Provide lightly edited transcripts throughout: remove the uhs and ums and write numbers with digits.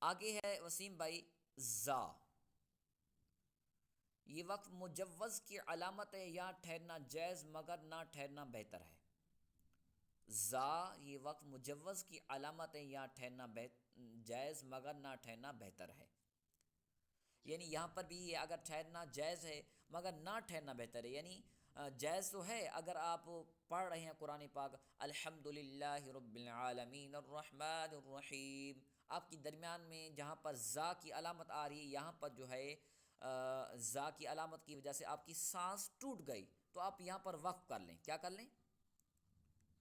آگے ہے وسیم بھائی زا، یہ وقف مجوز کی علامت ہے، یہاں ٹھہرنا جائز مگر نہ ٹھہرنا بہتر ہے۔ زا یہ وقف مجوز کی علامت ہے، یہاں ٹھہرنا جائز مگر نہ ٹھہرنا بہتر ہے۔ یعنی یہاں پر بھی یہ اگر ٹھہرنا جائز ہے مگر نہ ٹھہرنا بہتر ہے، یعنی جائز تو ہے اگر آپ پڑھ رہے ہیں قرآن پاک الحمد للہ رب العالمین الرحمن الرحیم، آپ کی درمیان میں جہاں پر زا کی علامت آ رہی ہے، یہاں پر جو ہے زا کی علامت کی وجہ سے آپ کی سانس ٹوٹ گئی، تو آپ یہاں پر وقف کر لیں۔ کیا کر لیں؟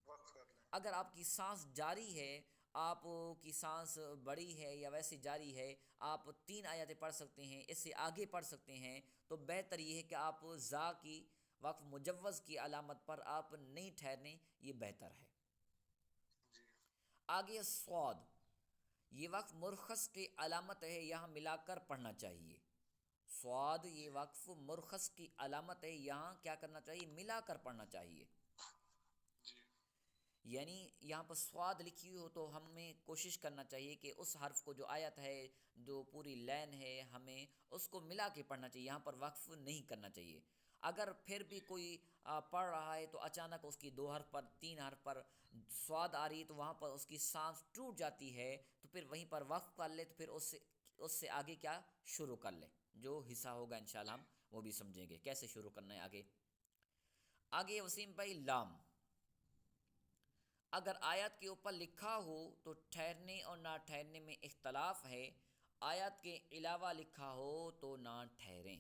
وقف کر لیں۔ اگر آپ کی سانس جاری ہے، آپ کی سانس بڑی ہے یا ویسے جاری ہے، آپ 3 آیتیں پڑھ سکتے ہیں، اس سے آگے پڑھ سکتے ہیں، تو بہتر یہ ہے کہ آپ زا کی وقف مجوز کی علامت پر آپ نہیں ٹھہریں، یہ بہتر ہے۔ جی آگے صاد، یہ وقف مرخص کی علامت ہے، یہاں ملا کر پڑھنا چاہیے۔ صاد یہ جی وقف مرخص کی علامت ہے، یہاں کیا کرنا چاہیے؟ ملا کر پڑھنا چاہیے۔ جی یعنی یہاں پر سواد لکھی ہو تو ہمیں کوشش کرنا چاہیے کہ اس حرف کو، جو آیت ہے، جو پوری لین ہے، ہمیں اس کو ملا کے پڑھنا چاہیے، یہاں پر وقف نہیں کرنا چاہیے۔ اگر پھر بھی جی کوئی پڑھ رہا ہے تو اچانک اس کی 2 حرف پر 3 حرف پر سواد آ رہی ہے، تو وہاں پر اس کی سانس ٹوٹ جاتی ہے، تو پھر وہیں پر وقف کر لے، تو پھر اس سے آگے کیا شروع کر لے، جو حصہ ہوگا انشاءاللہ جی ہم وہ بھی سمجھیں گے کیسے شروع کرنا ہے آگے۔ آگے وسیم بھائی لام، اگر آیت کے اوپر لکھا ہو تو ٹھہرنے اور نہ ٹھہرنے میں اختلاف ہے، آیت کے علاوہ لکھا ہو تو نہ ٹھہریں۔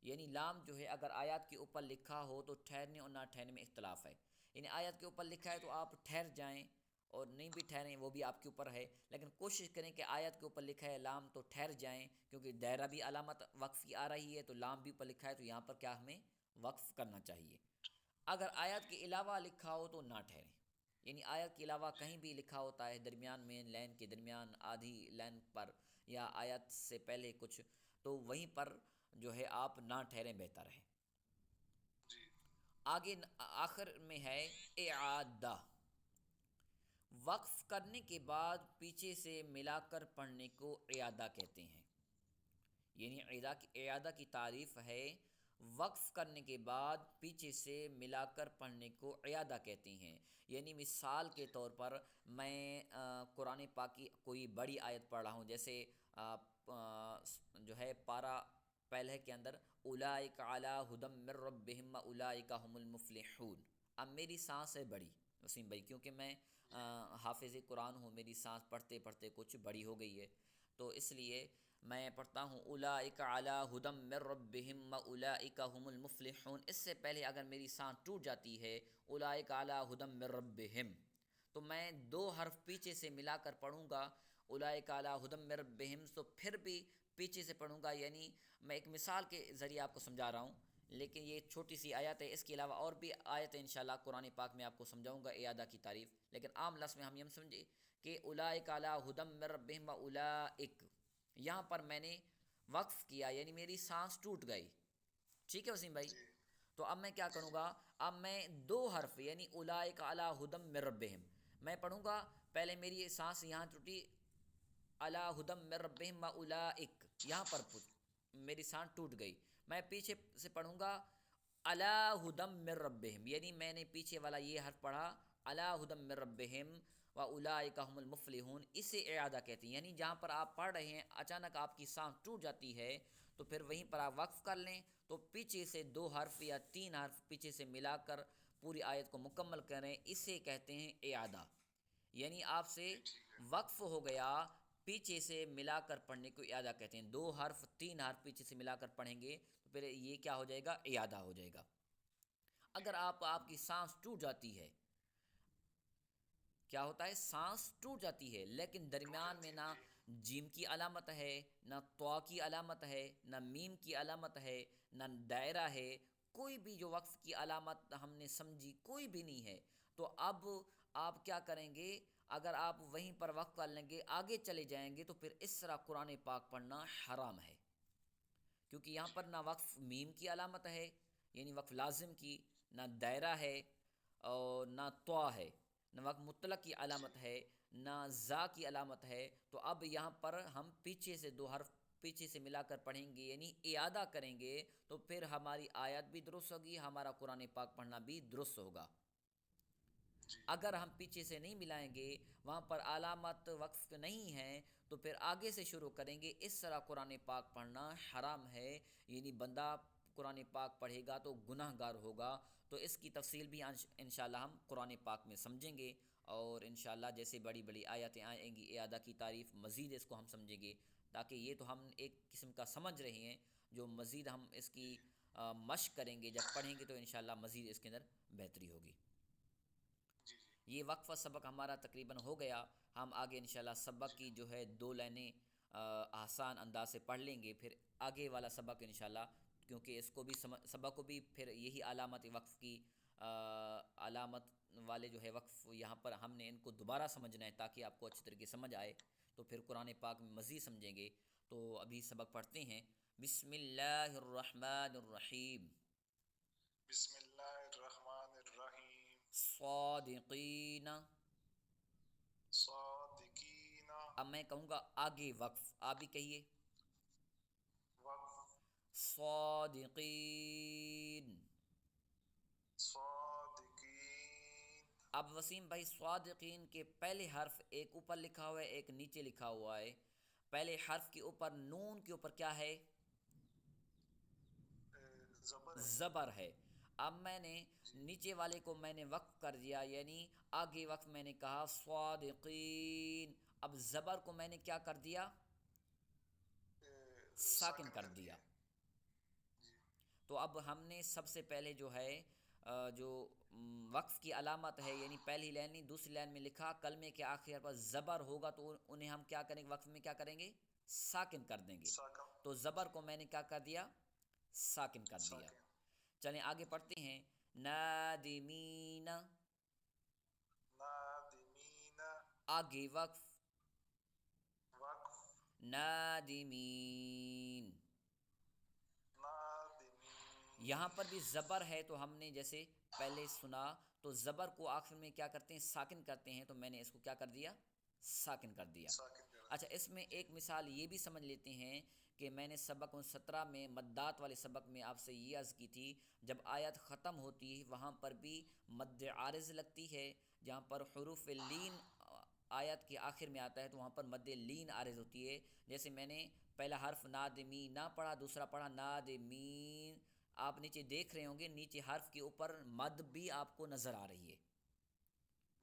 یعنی لام جو ہے اگر آیات کے اوپر لکھا ہو تو ٹھہرنے اور نہ ٹھہرنے میں اختلاف ہے، یعنی آیت کے اوپر لکھا ہے جی تو آپ ٹھہر جائیں، اور نہیں بھی ٹھہریں وہ بھی آپ کے اوپر ہے، لیکن کوشش کریں کہ آیت کے اوپر لکھا ہے لام تو ٹھہر جائیں، کیونکہ دائرہ بھی علامت وقف کی آ رہی ہے، تو لام بھی اوپر لکھا ہے تو یہاں پر کیا ہمیں وقف کرنا چاہیے۔ اگر آیت جی کے علاوہ لکھا ہو تو نہ ٹھہریں، یعنی آیت کے علاوہ کہیں بھی لکھا ہوتا ہے درمیان میں، لین کے درمیان آدھی لین پر یا آیت سے پہلے کچھ، تو وہیں پر جو ہے آپ نہ ٹھہریں، بہتر ہے۔ جی آگے آخر میں ہے اعادہ، وقف کرنے کے بعد پیچھے سے ملا کر پڑھنے کو اعادہ کہتے ہیں۔ یعنی اعادہ کی تعریف ہے وقف کرنے کے بعد پیچھے سے ملا کر پڑھنے کو اعادہ کہتے ہیں۔ یعنی مثال کے طور پر میں قرآن پاک کی کوئی بڑی آیت پڑھ رہا ہوں، جیسے جو ہے پارہ پہلے کے اندر اولئک علی ھدی من ربہم واولئک ھم المفلحون، اب میری سانس ہے بڑی وسیم بھائی، کیونکہ میں جی حافظ قرآن ہوں، میری سانس پڑھتے پڑھتے کچھ بڑی ہو گئی ہے، تو اس لیے میں پڑھتا ہوں اولئک علی ھدی من ربہم واولئک ھم المفلحون، اس سے پہلے اگر میری سانس ٹوٹ جاتی ہے اولئک علی ھدی من ربہم، تو میں 2 حرف پیچھے سے ملا کر پڑھوں گا اولئک علی ھدی من ربہم، تو پھر بھی پیچھے سے پڑھوں گا۔ یعنی میں ایک مثال کے ذریعے آپ کو سمجھا رہا ہوں، لیکن یہ چھوٹی سی آیت ہے، اس کے علاوہ اور بھی آیت ہے انشاءاللہ قرآن پاک میں آپ کو سمجھاؤں گا اعادہ کی تعریف، لیکن عام لفظ میں ہم یہ سمجھے کہ اولئک علی ھدی من ربہم واولئک، یہاں پر میں نے وقف کیا، یعنی میری سانس ٹوٹ گئی۔ ٹھیک ہے وسیم بھائی؟ جی تو اب میں کیا کروں گا؟ اب میں 2 حرف یعنی اولئک علی ھدی من ربہم میں پڑھوں گا، پہلے میری سانس یہاں ٹوٹی علی ھدی من ربہم واولئک، یہاں پر میری سانس ٹوٹ گئی، میں پیچھے سے پڑھوں گا علی ھدی من ربہم، یعنی میں نے پیچھے والا یہ حرف پڑھا علی ھدی من ربہم واولئک ھم المفلحون، اسے اعادہ کہتے ہیں۔ یعنی جہاں پر آپ پڑھ رہے ہیں اچانک آپ کی سانس ٹوٹ جاتی ہے، تو پھر وہیں پر آپ وقف کر لیں، تو پیچھے سے 2 حرف یا 3 حرف پیچھے سے ملا کر پوری آیت کو مکمل کریں، اسے کہتے ہیں اعادہ۔ یعنی آپ سے جی ٹھیک ہے۔ وقف ہو گیا، پیچھے سے ملا کر پڑھنے کو اعادہ کہتے ہیں، 2 حرف 3 حرف پیچھے سے ملا کر پڑھیں گے تو پھر یہ کیا ہو جائے گا؟ اعادہ ہو جائے گا۔ اگر آپ کی سانس ٹوٹ جاتی ہے، کیا ہوتا ہے؟ سانس ٹوٹ جاتی ہے لیکن ٹوٹ درمیان میں جاتی ہے نہ جی جیم کی علامت ہے، نہ طا کی علامت ہے، نہ میم کی علامت ہے، نہ دائرہ ہے، کوئی بھی جو وقف کی علامت ہم نے سمجھی کوئی بھی نہیں ہے، تو اب آپ کیا کریں گے؟ اگر آپ وہیں پر وقف کر لیں گے، آگے چلے جائیں گے، تو پھر اس طرح قرآن پاک پڑھنا حرام ہے، کیونکہ یہاں جی پر نہ وقف میم کی علامت ہے یعنی وقف لازم کی، نہ دائرہ ہے، اور نہ طا ہے، نہ وقف مطلق کی جی علامت ہے، نہ زا کی علامت ہے، تو اب یہاں پر ہم پیچھے سے دو حرف پیچھے سے ملا کر پڑھیں گے، یعنی اعادہ کریں گے، تو پھر ہماری آیت بھی درست ہوگی، ہمارا قرآن پاک پڑھنا بھی درست ہوگا۔ جی اگر ہم پیچھے سے نہیں ملائیں گے، وہاں پر علامت وقف نہیں ہے، تو پھر آگے سے شروع کریں گے، اس طرح قرآن پاک پڑھنا حرام ہے، یعنی بندہ قرآن پاک پڑھے گا تو گناہ گار ہوگا۔ تو اس کی تفصیل بھی انشاءاللہ ہم قرآن پاک میں سمجھیں گے، اور انشاءاللہ جیسے بڑی بڑی آیتیں آئیں گی اعادہ کی تعریف، مزید اس کو ہم سمجھیں گے، تاکہ یہ تو ہم ایک قسم کا سمجھ رہے ہیں، جو مزید ہم اس کی مشق کریں گے، جب پڑھیں گے تو انشاءاللہ مزید اس کے اندر بہتری ہوگی۔ جی یہ وقفہ سبق ہمارا تقریباً ہو گیا، ہم آگے انشاءاللہ سبق جی کی جو ہے 2 لائنیں آسان انداز سے پڑھ لیں گے، پھر آگے والا سبق انشاءاللہ، کیونکہ اس کو بھی سبق کو بھی پھر یہی علامت وقف کی علامت والے جو ہے وقف، یہاں پر ہم نے ان کو دوبارہ سمجھنا ہے تاکہ آپ کو اچھی طریقے سمجھ آئے، تو پھر قرآن پاک میں مزید سمجھیں گے۔ تو ابھی سبق پڑھتے ہیں۔ بسم اللہ الرحمن الرحیم۔ بسم اللہ الرحمن الرحیم۔ صادقین۔ صادقین۔ اب میں کہوں گا آگے وقف، آپ بھی کہیے۔ وقف۔ صادقین۔ صادقین۔ اب وسیم بھائی، صادقین کے پہلے حرف ایک اوپر لکھا ہوا ہے، ایک نیچے لکھا ہوا ہے۔ پہلے حرف کے اوپر نون کے اوپر کیا ہے؟ زبر ہے۔ زبر ہے۔ اب میں نے جی نیچے والے کو میں نے وقف کر دیا، یعنی آگے وقف میں نے کہا صادقین، اب زبر کو میں نے کیا کر دیا؟ ساکن کر دیا۔ جی تو اب ہم نے سب سے پہلے جو ہے جو وقف کی علامت ہے، یعنی پہلی لائن نہیں دوسری لائن میں لکھا، کلمے کے آخر پر زبر ہوگا تو انہیں ہم کیا کریں گے؟ وقف میں کیا کریں گے؟ ساکن کر دیں گے۔ ساکن۔ تو زبر جی کو میں نے کیا کر دیا؟ ساکن کر دیا۔ ساکن۔ چلیں آگے پڑھتے ہیں۔ نادمین۔ نادمین۔ آگے وقف۔ وقف۔ نادمین۔ نادمین۔ یہاں پر بھی زبر ہے، تو ہم نے جیسے پہلے سنا تو زبر کو آخر میں کیا کرتے ہیں؟ ساکن کرتے ہیں، تو میں نے اس کو کیا کر دیا؟ ساکن کر دیا۔ ساکن کر اچھا، دیا۔ اس میں جی ایک مثال یہ بھی سمجھ لیتے ہیں کہ میں نے سبق 17 میں مدات والے سبق میں آپ سے یہ عرض کی تھی، جب آیت ختم ہوتی ہے وہاں پر بھی مد عارض لگتی ہے، جہاں پر حروف لین آیت کے آخر میں آتا ہے تو وہاں پر مد لین عارض ہوتی ہے۔ جیسے میں نے پہلا حرف نادمین نہ پڑھا، دوسرا پڑھا نادمین، آپ نیچے دیکھ رہے ہوں گے نیچے حرف کے اوپر مد بھی آپ کو نظر آ رہی ہے۔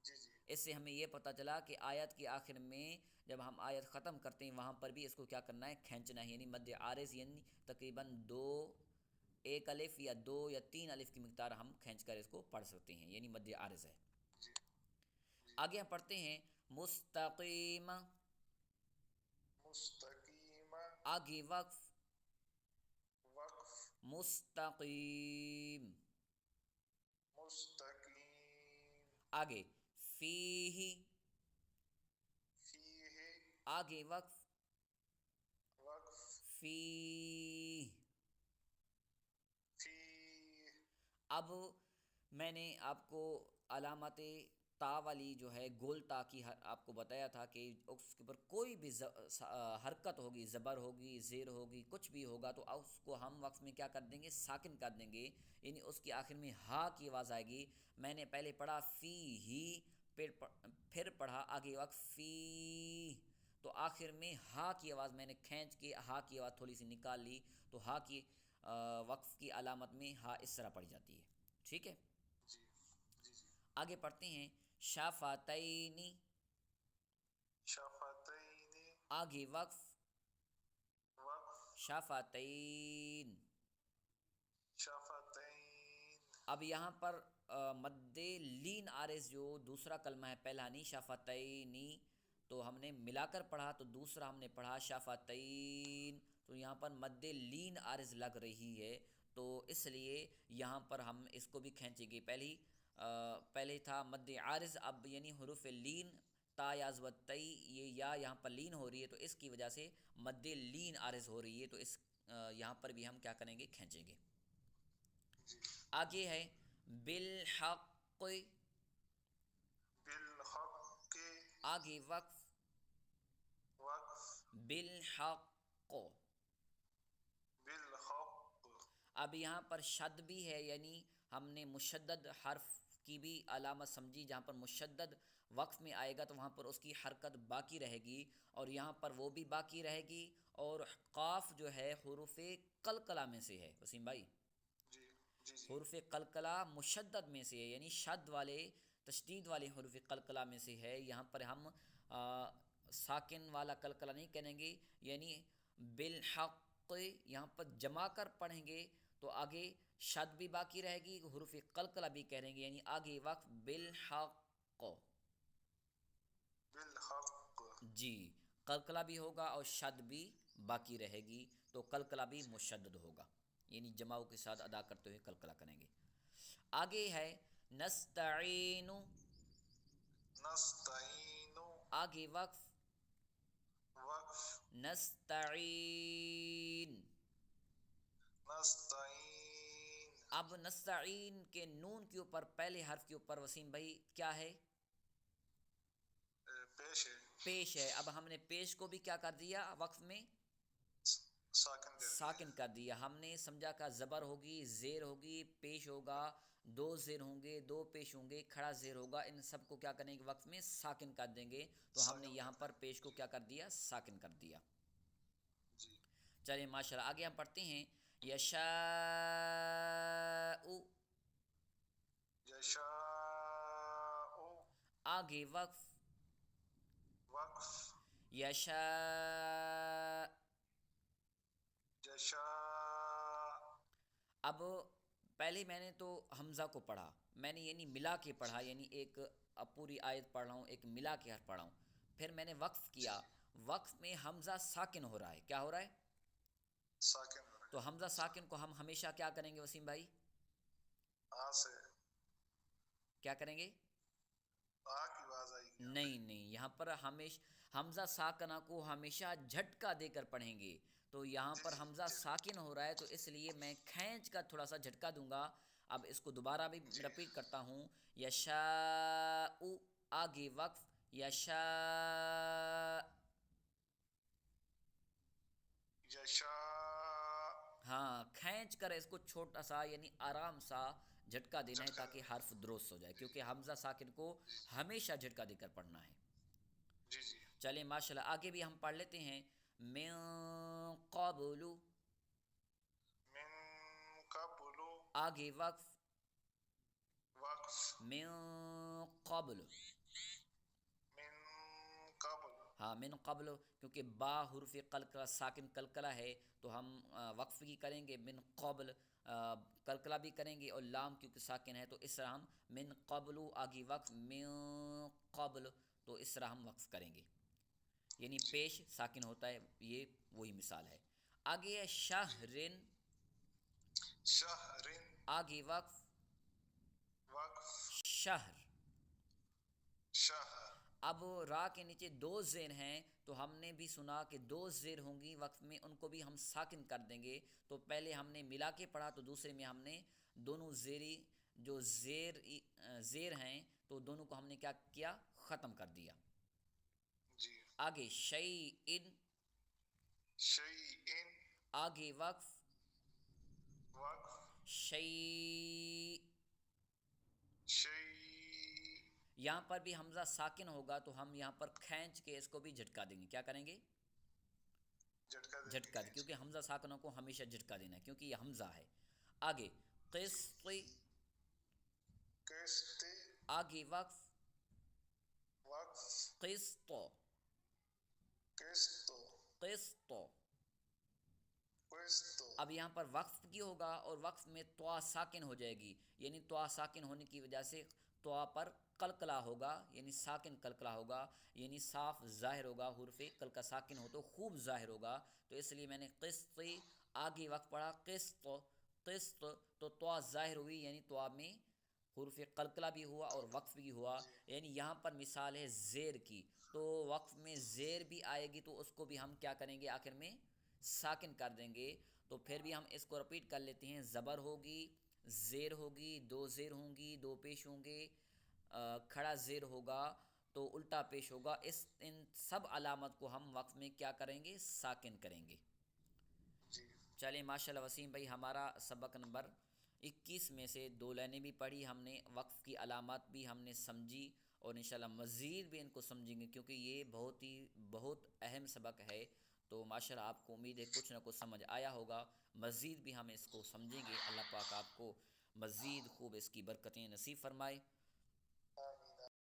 جی جی اس سے ہمیں یہ پتہ چلا کہ آیت کے آخر میں جب ہم آیت ختم کرتے ہیں وہاں پر بھی اس کو کیا کرنا ہے؟ کھینچنا ہے، یعنی مد عارض، یعنی تقریباً ایک الف یا 2 یا 3 الف کی مقدار ہم کھینچ کر اس کو پڑھ سکتے ہیں، یعنی مد عارض ہے۔ جی جی۔ آگے ہم پڑھتے ہیں مستقیم۔ مستقیم۔ آگے وقف۔ وقف۔ مستقیم۔ مستقیم۔ آگے فیہ۔ فیہ۔ آگے وقف۔ وقف۔ فیہ۔ فیہ۔ اب میں نے آپ کو علامت تا والی جو ہے گول تا کی آپ کو بتایا تھا کہ اس کے اوپر کوئی بھی حرکت ہوگی، زبر ہوگی، زیر ہوگی، کچھ بھی ہوگا تو اس کو ہم وقف میں کیا کر دیں گے؟ ساکن کر دیں گے، یعنی اس کی آخر میں ہا کی آواز آئے گی۔ میں نے پہلے پڑھا فی ہی، پھر پڑھا آگے وقف فی، تو آخر میں ہا کی آواز میں نے کھینچ کے ہا کی آواز تھوڑی سی نکال لی، تو ہا کی وقف کی علامت میں ہا اس طرح پڑھی جاتی ہے۔ ٹھیک ہے، جی جی جی۔ آگے پڑھتے ہیں شفتین۔ شفتین۔ آگے وقف۔ وقف۔ شفتین۔ شفتین۔ اب یہاں پر مد لین عارض جو دوسرا کلمہ ہے، پہلا نہیں شفتینی، تو ہم نے ملا کر پڑھا، تو دوسرا ہم نے پڑھا شفتین، تو یہاں پر مد لین عارض لگ رہی ہے، تو اس لیے یہاں پر ہم اس کو بھی کھینچیں گے۔ پہلے تھا مد عارض، اب یعنی حروف لین تا یا زبتئی، یہ یا یہاں پر لین ہو رہی ہے، تو اس کی وجہ سے مد لین عارض ہو رہی ہے، تو اس یہاں پر بھی ہم کیا کریں گے؟ کھینچیں گے۔ جی۔ آگے ہے بالحق۔ بالحق۔ آگے وقف وقف بالحق، بالحق، اب یہاں پر شد بھی ہے، یعنی ہم نے مشدد حرف کی بھی علامت سمجھی، جہاں پر مشدد وقف میں آئے گا تو وہاں پر اس کی حرکت باقی رہے گی، اور یہاں پر وہ بھی باقی رہے گی، اور قاف جو ہے حروف قلقلہ میں سے ہے وسیم بھائی، جی جی جی حروف قلقلہ مشدد میں سے ہے، یعنی شد والے تشدید والے حروف قلقلہ میں سے ہے۔ یہاں پر ہم ساکن والا قلقلہ نہیں کریں گے، یعنی بالحق یہاں پر جما کر پڑھیں گے تو آگے شد بھی باقی رہے گی، حروف قلقلہ بھی کہیں گے، یعنی آگے وقت بالحق، بالحق، جی قلقلہ بھی ہوگا اور شد بھی باقی رہے گی، تو قلقلہ بھی مشدد ہوگا، یعنی جماؤں کے ساتھ ادا کرتے ہوئے قلقلہ کریں گے۔ آگے ہے نستعین، نستعین، آگے وقف وقف نستعین، نستعین، اب نستعین کے نون کے اوپر پہلے حرف کے اوپر وسیم بھائی کیا ہے؟ پیش ہے، پیش ہے، اب ہم نے پیش کو بھی کیا کر دیا وقف میں؟ ساکن کر دیا، ساکن کر دیا، ہم نے سمجھا کہ زبر ہوگی، زیر ہوگی، پیش ہوگا، دو زیر ہوں گے، دو پیش ہوں گے، کھڑا زیر ہوگا، ان سب کو کیا کریں گے وقف میں ساکن کر دیں گے، تو ہم نے ساکن یہاں کر پر دیا، پیش کو کیا کر دیا؟ ساکن کر دیا۔ جی چلیے ماشاءاللہ، آگے ہم پڑھتے ہیں یشاء، یشاء، آگے وقف وقف یشاء، یشاء، اب پہلے میں نے تو حمزہ کو پڑھا، میں نے یعنی ملا کے پڑھا، جی یعنی ایک اب پوری آیت پڑھ رہا ہوں، ایک ملا کے حرف پڑھ رہا ہوں، پھر میں نے وقف جی کیا، وقف میں حمزہ ساکن ہو رہا ہے، کیا ہو رہا ہے؟ ساکن ہو رہا تو حمزہ ہے، ساکن کو ہم ہمیشہ کیا کریں گے وسیم بھائی؟ آ سے کیا کریں گے؟ آ کی آواز آئے گی یہاں پہ، نہیں نہیں، یہاں پر حمزہ ساکنہ کو ہمیشہ جھٹکا دے کر پڑھیں گے، تو یہاں جی پر جی حمزہ جی ساکن ہو رہا ہے تو اس لیے میں کھینچ کا تھوڑا سا جھٹکا دوں گا۔ اب اس کو دوبارہ بھی جی رپیٹ کرتا ہوں، یشاء، آگے وقف یشاء، یشاء، ہاں کھینچ کر اس کو چھوٹا سا یعنی آرام سا جھٹکا دینا ہے جھٹکا تاکہ دینا حرف درست ہو جائے، ہے، کیونکہ حمزہ ساکن کو جی ہمیشہ جھٹکا دے کر پڑھنا ہے۔ جی جی، چلیں ماشاءاللہ، آگے بھی ہم پڑھ لیتے ہیں من قبل، من قبل، آگے وقف وقف من قبل، من قبل، ہاں من قبل، کیونکہ با حرف قلقلہ ساکن قلقلہ ہے تو ہم وقف کی کریں گے، من قبل قلقلہ بھی کریں گے، اور لام کیونکہ ساکن ہے تو اس طرح ہم من قبل، آگے وقف من قبل، تو اس طرح ہم وقف کریں گے، یعنی جی پیش ساکن ہوتا ہے، یہ وہی مثال ہے۔ آگے ہے جی، شہرن، شہر، آگے وقف وقف شہر، شہر، اب را کے نیچے دو زیر ہیں تو ہم نے بھی سنا کہ دو زیر ہوں گی وقف میں، ان کو بھی ہم ساکن کر دیں گے، تو پہلے ہم نے ملا کے پڑھا تو دوسرے میں ہم نے دونوں زیری جو زیر ہیں تو دونوں کو ہم نے کیا کیا؟ ختم کر دیا۔ جی آگے شیئن، شیئن، آگے وقف وقف شیء، شیء، یہاں پر بھی حمزہ ساکن ہوگا تو ہم یہاں پر کھینچ کے اس کو بھی جھٹکا دیں گے، کیا کریں گے؟ جھٹکا دیں گے جھٹکا دیں، کھینچ کیونکہ کے، حمزہ ساکنوں کو ہمیشہ جھٹکا دینا ہے کیونکہ یہ حمزہ ہے۔ آگے جی قسط، قسط، آگے وقف وقف قسط، قسط، قسط، قسط، اب یہاں پر وقف کی ہوگا اور وقف میں طوا ساکن ہو جائے گی، یعنی طوا ساکن ہونے کی وجہ سے طوا پر قلقلہ ہوگا، یعنی ساکن قلقلہ ہوگا، یعنی صاف ظاہر ہوگا، حرف قلقلہ ساکن ہو تو خوب ظاہر ہوگا، تو اس لیے میں نے قسط، آگے وقت پڑھا قسط، قسط، تو طوا ظاہر ہوئی، یعنی طوا میں حرف قلقلہ بھی ہوا اور وقف بھی ہوا، جی یعنی یہاں پر مثال ہے زیر کی، تو وقف میں زیر بھی آئے گی تو اس کو بھی ہم کیا کریں گے؟ آخر میں ساکن کر دیں گے، تو پھر بھی ہم اس کو رپیٹ کر لیتے ہیں، زبر ہوگی، زیر ہوگی، دو زیر ہوں گی، دو پیش ہوں گے، کھڑا زیر ہوگا، تو الٹا پیش ہوگا. ان سب علامت کو ہم وقف میں کیا کریں گے؟ ساکن کریں گے. جی چلیں ماشاء اللہ وسیم بھائی، ہمارا سبق نمبر 21 میں سے 2 لائنیں بھی پڑھی ہم نے، وقف کی علامات بھی ہم نے سمجھی، اور انشاءاللہ مزید بھی ان کو سمجھیں گے کیونکہ یہ بہت اہم سبق ہے. تو ماشاءاللہ آپ کو امید ہے کچھ نہ کچھ سمجھ آیا ہوگا. مزید بھی ہم اس کو سمجھیں گے. اللہ پاک آپ کو مزید خوب اس کی برکتیں نصیب فرمائے.